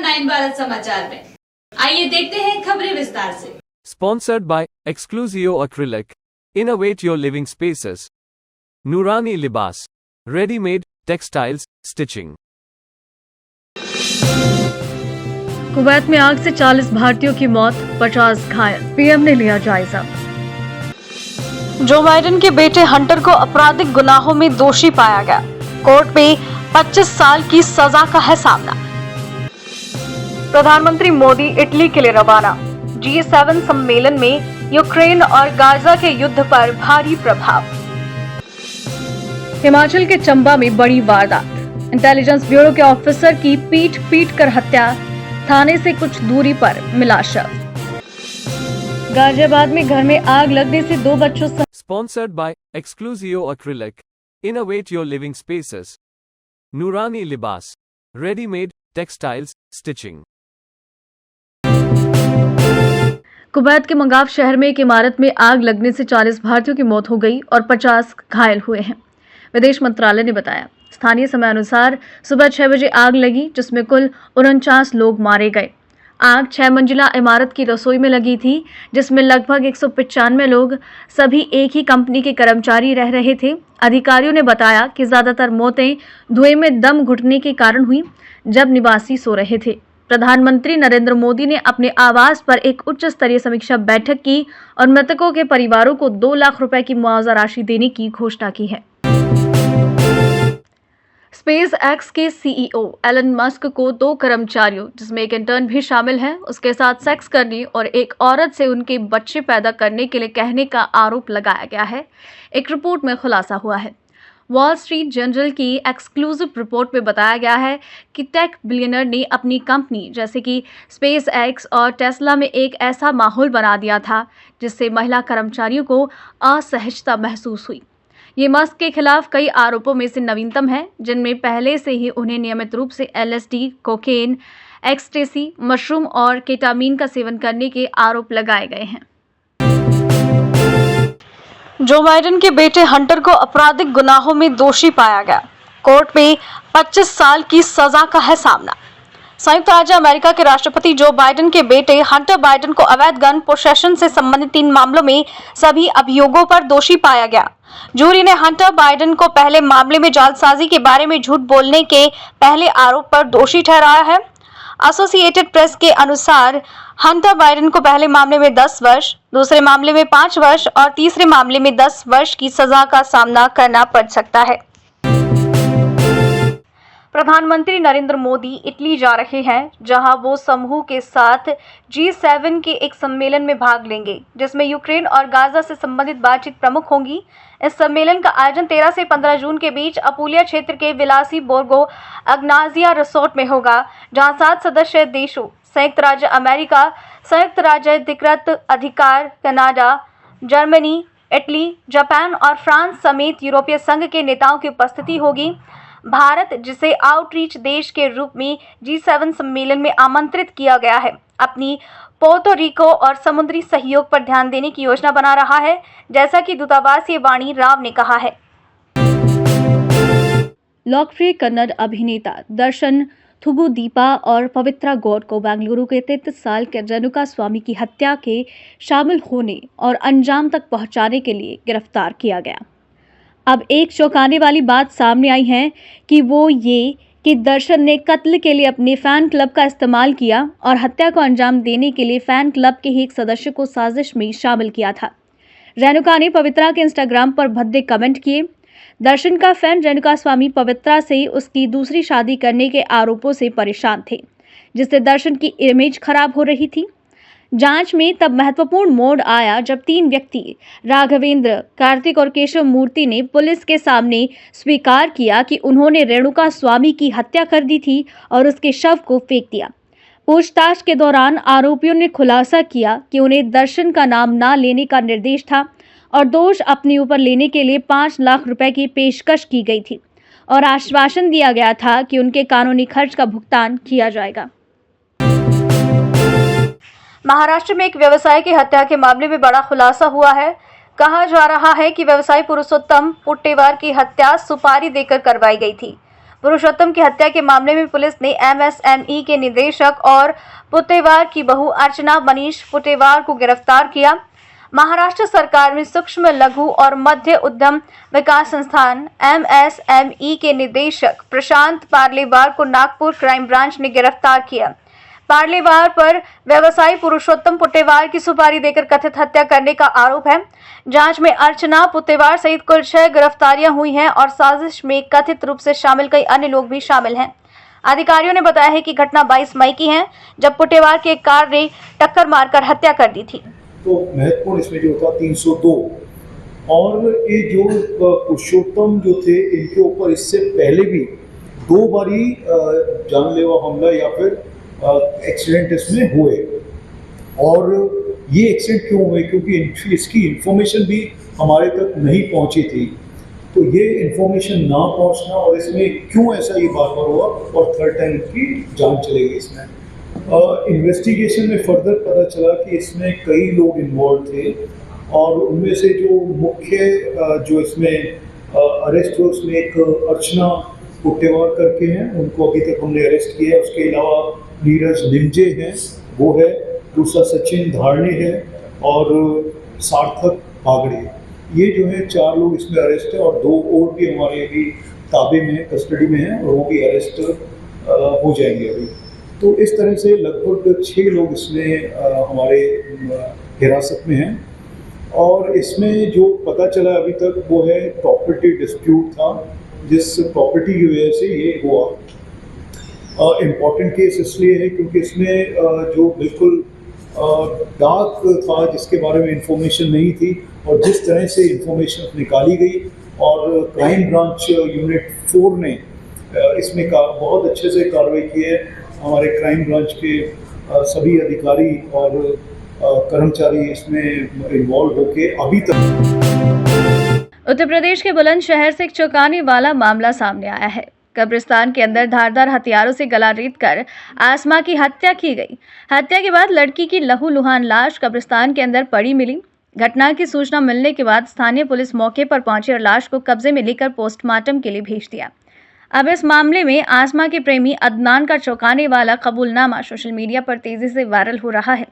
9 भारत समाचार में। आइए देखते हैं खबरें विस्तार से। Sponsored by Exclusio Acrylic. Innovate your living spaces. Nurani Libas. Ready-made textiles stitching. Kuwait में आग से 40 भारतीयों की मौत, 50 घायल, पीएम ने लिया जायजा। जो बाइडेन के बेटे हंटर को आपराधिक गुनाहों में दोषी पाया गया, कोर्ट में 25 साल की सजा का है सामना। प्रधानमंत्री मोदी इटली के लिए रवाना। G7 सम्मेलन में यूक्रेन और गाजा के युद्ध पर भारी प्रभाव। हिमाचल के चंबा में बड़ी वारदात, इंटेलिजेंस ब्यूरो के ऑफिसर की पीट कर हत्या, थाने से कुछ दूरी पर मिला शव। गाजियाबाद में घर में आग लगने से 2 बच्चों Sponsored by Exclusio Acrylic. Innovate your living spaces. Nurani Libas. Ready-made textiles stitching. Kuwait के मंगाफ शहर में एक इमारत में आग लगने से 40 भारतीयों की मौत हो गई और 50 घायल हुए हैं, विदेश मंत्रालय ने बताया। स्थानीय समय अनुसार सुबह 6 बजे आग लगी, जिसमें कुल 49 लोग मारे गए। आग 6 मंजिला इमारत की रसोई में लगी थी, जिसमें लगभग 195 लोग, सभी एक ही कंपनी के कर्मचारी रह रहे थे। अधिकारियों ने बताया कि ज्यादातर मौतें धुएं में दम घुटने के कारण हुई, जब निवासी सो रहे थे। प्रधानमंत्री नरेंद्र मोदी ने अपने आवास पर एक उच्च स्तरीय समीक्षा बैठक की और मृतकों के परिवारों को 2 लाख रुपए की मुआवजा राशि देने की घोषणा की है। स्पेस एक्स के सीईओ एलन मस्क को 2 कर्मचारियों, जिसमें एक इंटर्न भी शामिल है, उसके साथ सेक्स करने और एक औरत से उनके बच्चे पैदा करने के लिए कहने का आरोप लगाया गया है, एक रिपोर्ट में खुलासा हुआ है। वॉल स्ट्रीट जर्नल की एक्सक्लूसिव रिपोर्ट में बताया गया है कि टेक बिलियनर ने अपनी कंपनी जैसे कि स्पेस एक्स और टेस्ला में एक ऐसा माहौल बना दिया था जिससे महिला कर्मचारियों को असहजता महसूस हुई। ये मस्क के खिलाफ कई आरोपों में से नवीनतम है, जिनमें पहले से ही उन्हें नियमित रूप से LSD, कोकेन, एक्सटेसी, मशरूम और केटामीन का सेवन करने के आरोप लगाए गए हैं। जो बाइडेन के बेटे हंटर को आपराधिक गुनाहों में दोषी पाया गया, कोर्ट में 25 साल की सजा का है सामना। संयुक्त राज्य अमेरिका के राष्ट्रपति जो बाइडेन के बेटे हंटर बाइडेन को अवैध गन पोसेशन से संबंधित 3 मामलों में सभी अभियोगों पर दोषी पाया गया। जूरी ने हंटर बाइडेन को पहले मामले में जालसाजी के बारे में झूठ बोलने के पहले आरोप पर दोषी ठहराया है। एसोसिएटेड प्रेस के अनुसार हंटर बाइडेन को पहले मामले में 10 वर्ष, दूसरे मामले में 5 वर्ष और तीसरे मामले में 10 वर्ष की सजा का सामना करना पड़ सकता है। प्रधानमंत्री नरेंद्र मोदी इटली जा रहे हैं, जहां वो समूह के साथ G7 के एक सम्मेलन में भाग लेंगे, जिसमें यूक्रेन और गाजा से संबंधित बातचीत प्रमुख होंगी। इस सम्मेलन का आयोजन 13 से 15 जून के बीच अपुलिया क्षेत्र के विलासी बोर्गो अग्नाजिया रिसोर्ट में होगा, जहां 7 सदस्य देशों संयुक्त राज्य अमेरिका, संयुक्त राज्य अधिकृत अधिकार, कनाडा, जर्मनी, इटली, जापान और फ्रांस समेत यूरोपीय संघ के नेताओं की उपस्थिति होगी। भारत, जिसे आउटरीच देश के रूप में G7 सम्मेलन में आमंत्रित किया गया है, अपनी पोर्तो रिको और समुद्री सहयोग पर ध्यान देने की योजना बना रहा है, जैसा कि दूतावासीय वाणी राव ने कहा है। लोकप्रिय कन्नड़ अभिनेता दर्शन थुगुदीपा और पवित्रा गौड़ को बेंगलुरु के 33 साल के रेणुका स्वामी की हत्या के शामिल होने और अंजाम तक पहुंचाने के लिए गिरफ्तार किया गया। अब एक चौंकाने वाली बात सामने आई है कि दर्शन ने कत्ल के लिए अपने फैन क्लब का इस्तेमाल किया और हत्या को अंजाम देने के लिए फैन क्लब के ही एक सदस्य को साजिश में शामिल किया था। रेणुका ने पवित्रा के इंस्टाग्राम पर भद्दे कमेंट किए। दर्शन का फैन रेणुका स्वामी पवित्रा से उसकी दूसरी शादी करने के आरोपों से परेशान थे, जिससे दर्शन की इमेज खराब हो रही थी। जांच में तब महत्वपूर्ण मोड़ आया जब 3 व्यक्ति राघवेंद्र, कार्तिक और केशव मूर्ति ने पुलिस के सामने स्वीकार किया कि उन्होंने रेणुका स्वामी की हत्या कर दी थी और उसके शव को फेंक दिया। पूछताछ के दौरान आरोपियों ने खुलासा किया कि उन्हें दर्शन का नाम न लेने का निर्देश था और दोष अपने ऊपर लेने के लिए 5 लाख रुपए की पेशकश की गई थी और आश्वासन दिया गया था कि उनके कानूनी खर्च का भुगतान किया जाएगा। महाराष्ट्र में एक व्यवसायी की हत्या के मामले में बड़ा खुलासा हुआ है। कहा जा रहा है कि व्यवसायी पुरुषोत्तम पुट्टेवार की हत्या सुपारी देकर करवाई गई थी। पुरुषोत्तम की हत्या के मामले में पुलिस ने एमएसएमई के निदेशक और पुतेवार की बहू अर्चना मनीष पुतेवार को गिरफ्तार किया। महाराष्ट्र सरकार में सूक्ष्म लघु और मध्य उद्यम विकास संस्थान एमएसएमई के निदेशक प्रशांत पार्लेवार को नागपुर क्राइम ब्रांच ने गिरफ्तार किया। पार्लेवार पर व्यवसायी पुरुषोत्तम पुतेवार की सुपारी देकर कथित हत्या करने का आरोप है। जांच में अर्चना पुतेवार सहित कुल 6 गिरफ्तारियां हुई हैं और साजिश में कथित रूप से शामिल कई अन्य लोग भी शामिल हैं। अधिकारियों ने बताया है कि घटना 22 मई की है, जब पुतेवार की एक कार ने टक्कर मारकर हत्या कर दी थी। तो महत्वपूर्ण इसमें जो था 302 और ये जो पुरुषोत्तम जो थे, इनके ऊपर इससे पहले भी 2 बारी जानलेवा हमला या फिर एक्सीडेंट इसमें हुए। और ये एक्सीडेंट क्यों हुए? क्योंकि इसकी इन्फॉर्मेशन भी हमारे तक नहीं पहुंची थी। तो ये इन्फॉर्मेशन ना पहुंचना और इसमें क्यों ऐसा ये बार बार हुआ और थर्ड टाइम की जांच चलेगी इसमें। इन्वेस्टिगेशन में फर्दर पता चला कि इसमें कई लोग इन्वॉल्व थे और उनमें से जो मुख्य जो इसमें अरेस्ट हुए उसमें एक अर्चना पुतेवार करके हैं, उनको अभी तक हमने अरेस्ट किया है। उसके अलावा नीरज निंजे हैं, वो है, दूसरा सचिन धारणे है और सार्थक बागड़े। ये जो है 4 लोग इसमें अरेस्ट है और 2 और भी हमारे अभी ताबे में कस्टडी में हैं और वो भी अरेस्ट हो जाएंगे अभी। तो इस तरह से लगभग 6 लोग इसमें हमारे हिरासत में हैं और इसमें जो पता चला अभी तक वो है प्रॉपर्टी डिस्प्यूट था, जिस प्रॉपर्टी की वजह से ये हुआ। इम्पॉर्टेंट केस इसलिए है क्योंकि इसमें जो बिल्कुल डार्क था, जिसके बारे में इंफॉर्मेशन नहीं थी और जिस तरह से इंफॉर्मेशन निकाली गई और क्राइम ब्रांच यूनिट 4 ने इसमें बहुत अच्छे से कार्रवाई की है। हमारे क्राइम ब्रांच के सभी अधिकारी और कर्मचारी इसमें इन्वॉल्व होके अभी तक। उत्तर प्रदेश के बुलंदशहर से एक चौंकाने वाला मामला सामने आया है। कब्रिस्तान के अंदर धारदार हथियारों से गला रेत कर आसमा की हत्या की गई। हत्या के बाद लड़की की लहूलुहान लाश कब्रिस्तान के अंदर पड़ी मिली। घटना की सूचना मिलने के बाद स्थानीय पुलिस मौके पर पहुंची और लाश को कब्जे में लेकर पोस्टमार्टम के लिए भेज दिया। अब इस मामले में आसमा के प्रेमी अदनान का चौंकाने वाला कबूलनामा सोशल मीडिया पर तेजी से वायरल हो रहा है।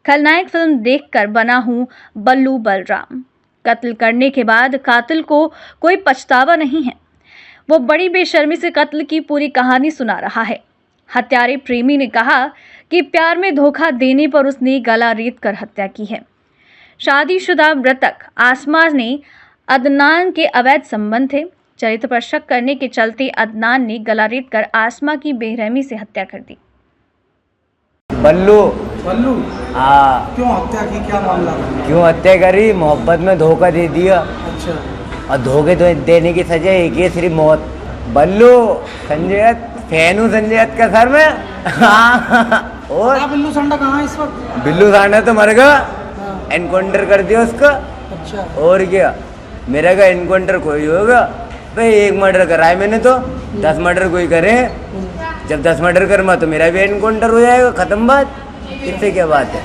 खलनायक फिल्म देखकर बना हूं बल्लू बलराम। कत्ल करने के बाद कातिल को कोई पछतावा नहीं है। वो बड़ी बेशर्मी से कत्ल की पूरी कहानी सुना रहा है। हत्यारे प्रेमी ने कहा कि प्यार में धोखा देने पर उसने गला रेत कर हत्या की है। शादीशुदा मृतक आसमा ने अदनान के अवैध संबंध थे। चरित्र पर शक करने के चलते अदनान ने गला रेत कर आसमा की बेरहमी से हत्या कर दी। बल्लू हाँ, क्यों हत्या की, क्या मामला? क्यों हत्या करी? मोहब्बत में धोखा दे दिया। अच्छा, और धोखे देने की सजा एक ही, सिर्फ मौत। बल्लू संजय दत्त फैन हूँ, संजय दत्त का सर में। और बिल्लू सांडा कहाँ है इस वक्त? बिल्लू सांडा तो मर गया, एनकाउंटर कर दिया उसका। अच्छा, और क्या, मेरा का एनकाउंटर कोई होगा भाई? 1 मर्डर करा है मैंने तो, 10 मर्डर कोई करे। जब 10 मर्डर करूँगा तो मेरा भी एनकाउंटर हो जाएगा, खत्म बात। इससे क्या बात है?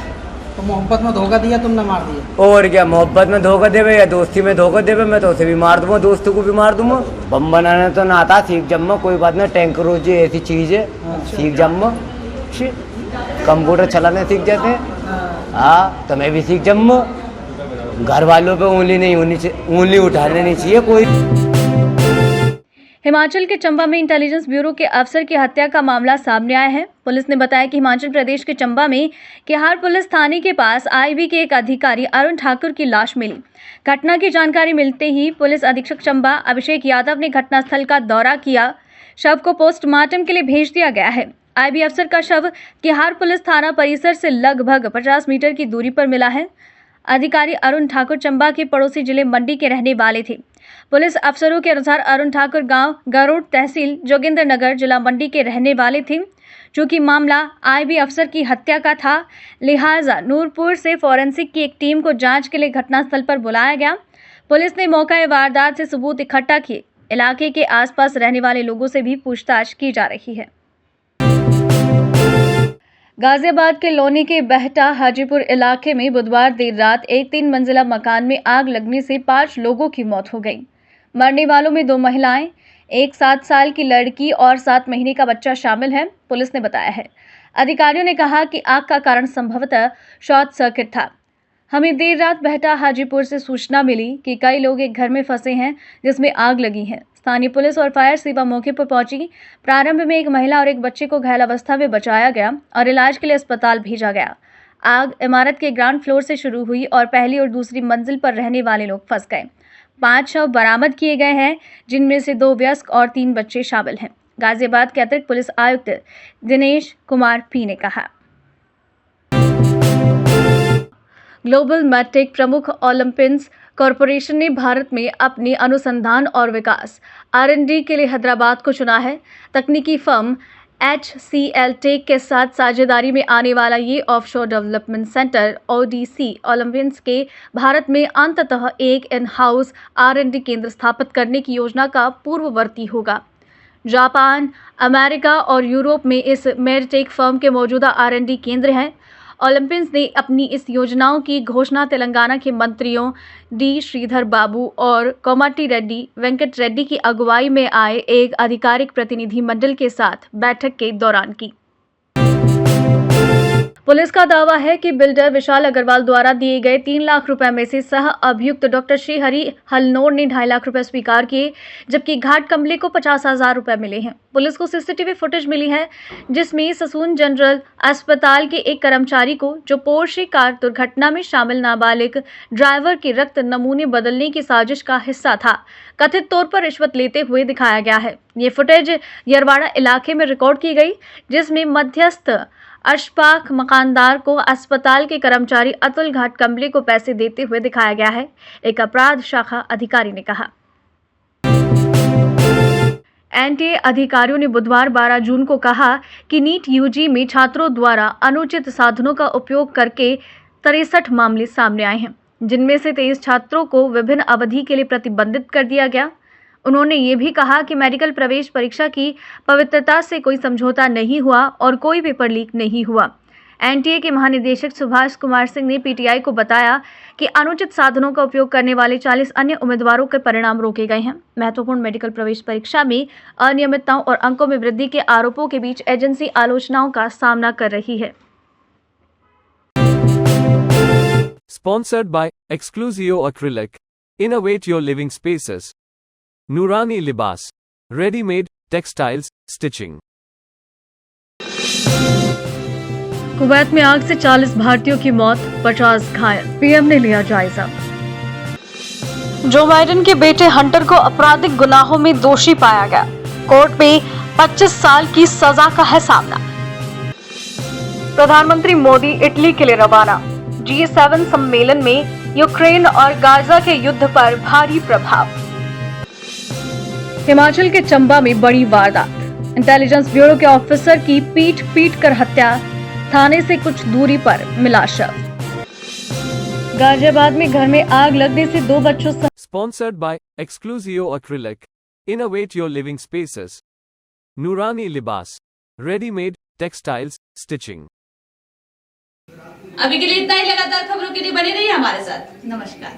तो मोहब्बत में धोखा दिया, तुमने मार दिया। और क्या, मोहब्बत में धोखा देवे या दोस्ती में धोखा देवे? मैं तो उसे भी मार दूंगा, दोस्तों को भी मार दूंगा। बम बनाना तो ना आता, सीख जम्मा, कोई बात नहीं। टैंकर हो जी, ऐसी चीज है, सीख जम्मा। कंप्यूटर चलाने सीख जाते हैं। हाँ, तो मैं भी सीख जम्मा। घर वालों पे उंगली नहीं होनी चाहिए, उंगली उठाने नहीं चाहिए कोई। हिमाचल के चंबा में इंटेलिजेंस ब्यूरो के अफसर की हत्या का मामला सामने आया है। पुलिस ने बताया कि हिमाचल प्रदेश के चंबा में किहार पुलिस थाने के पास आईबी के एक अधिकारी अरुण ठाकुर की लाश मिली। घटना की जानकारी मिलते ही पुलिस अधीक्षक चंबा अभिषेक यादव ने घटनास्थल का दौरा किया। शव को पोस्टमार्टम के लिए भेज दिया गया है। आईबी अफसर का शव किहार पुलिस थाना परिसर से लगभग 50 मीटर की दूरी पर मिला है। अधिकारी अरुण ठाकुर चंबा के पड़ोसी जिले मंडी के रहने वाले थे। पुलिस अफसरों के अनुसार अरुण ठाकुर गांव गरुड़ तहसील जोगिंद्र नगर जिला मंडी के रहने वाले थे। चूंकि मामला आईबी अफसर की हत्या का था, लिहाजा नूरपुर से फॉरेंसिक की एक टीम को जांच के लिए घटनास्थल पर बुलाया गया। पुलिस ने मौका वारदात से सबूत इकट्ठा किए। इलाके के आसपास रहने वाले लोगों से भी पूछताछ की जा रही है। गाजियाबाद के लोनी के बहटा हाजीपुर इलाके में बुधवार देर रात एक 3 मंजिला मकान में आग लगने से 5 लोगों की मौत हो गई। मरने वालों में 2 महिलाएं, एक 7 साल की लड़की और 7 महीने का बच्चा शामिल है, पुलिस ने बताया है। अधिकारियों ने कहा कि आग का कारण संभवतः शॉर्ट सर्किट था। हमें देर रात बहटा हाजीपुर से सूचना मिली कि कई लोग एक घर में फंसे हैं जिसमें आग लगी है। स्थानीय पुलिस और फायर सेवा मौके पर पहुंची। प्रारंभ में एक महिला और एक बच्चे को घायल अवस्था में बचाया गया और इलाज के लिए अस्पताल भेजा गया। आग इमारत के ग्राउंड फ्लोर से शुरू हुई और पहली और दूसरी मंजिल पर रहने वाले लोग फंस गए। 5 शव बरामद किए गए हैं, जिनमें से 2 वयस्क और 3 बच्चे शामिल हैं। गाजियाबाद के अतिरिक्त पुलिस आयुक्त दिनेश कुमार पी ने कहा। ग्लोबल मैडटेक प्रमुख ओलंपियंस कॉरपोरेशन ने भारत में अपने अनुसंधान और विकास R&D के लिए हैदराबाद को चुना है। तकनीकी फर्म HCL टेक के साथ साझेदारी में आने वाला ये offshore development centre ODC Olympians के भारत में अंततः एक इन हाउस R&D केंद्र स्थापित करने की योजना का पूर्ववर्ती होगा। जापान, अमेरिका और यूरोप में इस मेडटेक फर्म के मौजूदा R&D केंद्र हैं। ओलंपियंस ने अपनी इस योजनाओं की घोषणा तेलंगाना के मंत्रियों डी श्रीधर बाबू और कोमाटी रेड्डी वेंकट रेड्डी की अगुवाई में आए एक आधिकारिक प्रतिनिधि मंडल के साथ बैठक के दौरान की। पुलिस का दावा है कि बिल्डर विशाल अग्रवाल द्वारा दिए गए 3 लाख रुपए में से सह अभियुक्त डॉक्टर श्रीहरि हलनोर ने 2.5 लाख रुपए स्वीकार किए, जबकि घाट कमले को 50,000 रुपए मिले हैं। पुलिस को सीसीटीवी फुटेज मिली है जिसमें ससून जनरल अस्पताल के एक कर्मचारी को, जो पोर्शे कार दुर्घटना में शामिल नाबालिग ड्राइवर के रक्त नमूने बदलने की साजिश का हिस्सा था, कथित तौर पर रिश्वत लेते हुए दिखाया गया है। ये फुटेज यरवाड़ा इलाके में रिकॉर्ड की गई, जिसमें मध्यस्थ अशफाक मकानदार को अस्पताल के कर्मचारी अतुल घाट कमले को पैसे देते हुए दिखाया गया है, एक अपराध शाखा अधिकारी ने कहा। एनटीए अधिकारियों ने बुधवार 12 जून को कहा कि नीट यूजी में छात्रों द्वारा अनुचित साधनों का उपयोग करके 63 मामले सामने आए हैं, जिनमें से 23 छात्रों को विभिन्न अवधि के लिए प्रतिबंधित कर दिया गया। उन्होंने ये भी कहा कि मेडिकल प्रवेश परीक्षा की पवित्रता से कोई समझौता नहीं हुआ और कोई पेपर लीक नहीं हुआ। एनटीए के महानिदेशक सुभाष कुमार सिंह ने पीटीआई को बताया कि अनुचित साधनों का उपयोग करने वाले 40 अन्य उम्मीदवारों के परिणाम रोके गए हैं। महत्वपूर्ण मेडिकल प्रवेश परीक्षा में अनियमितताओं और अंकों में वृद्धि के आरोपों के बीच एजेंसी आलोचनाओं का सामना कर रही है। Sponsored by Exclusio Acrylic. Innovate your living spaces. Nurani Libas. Ready-made textiles, stitching. Kuwait में आग से 40 भारतीयों की मौत, 50 घायल, पीएम ने लिया जायजा। जो बाइडेन के बेटे हंटर को आपराधिक गुनाहों में दोषी पाया गया, कोर्ट में 25 साल की सजा का है सामना। प्रधानमंत्री मोदी इटली के लिए रवाना। G7 सम्मेलन में यूक्रेन और गाजा के युद्ध पर भारी प्रभाव। हिमाचल के चंबा में बड़ी वारदात, इंटेलिजेंस ब्यूरो के ऑफिसर की पीट कर हत्या, थाने से कुछ दूरी पर मिला शव। गाजियाबाद में घर में आग लगने से 2 बच्चों Sponsored by Exclusio Acrylic. Innovate your living spaces. Nurani Libas. Ready-made textiles, stitching. अभी के लिए इतना ही। लगातार खबरों के लिए बने रहिए हमारे साथ। नमस्कार।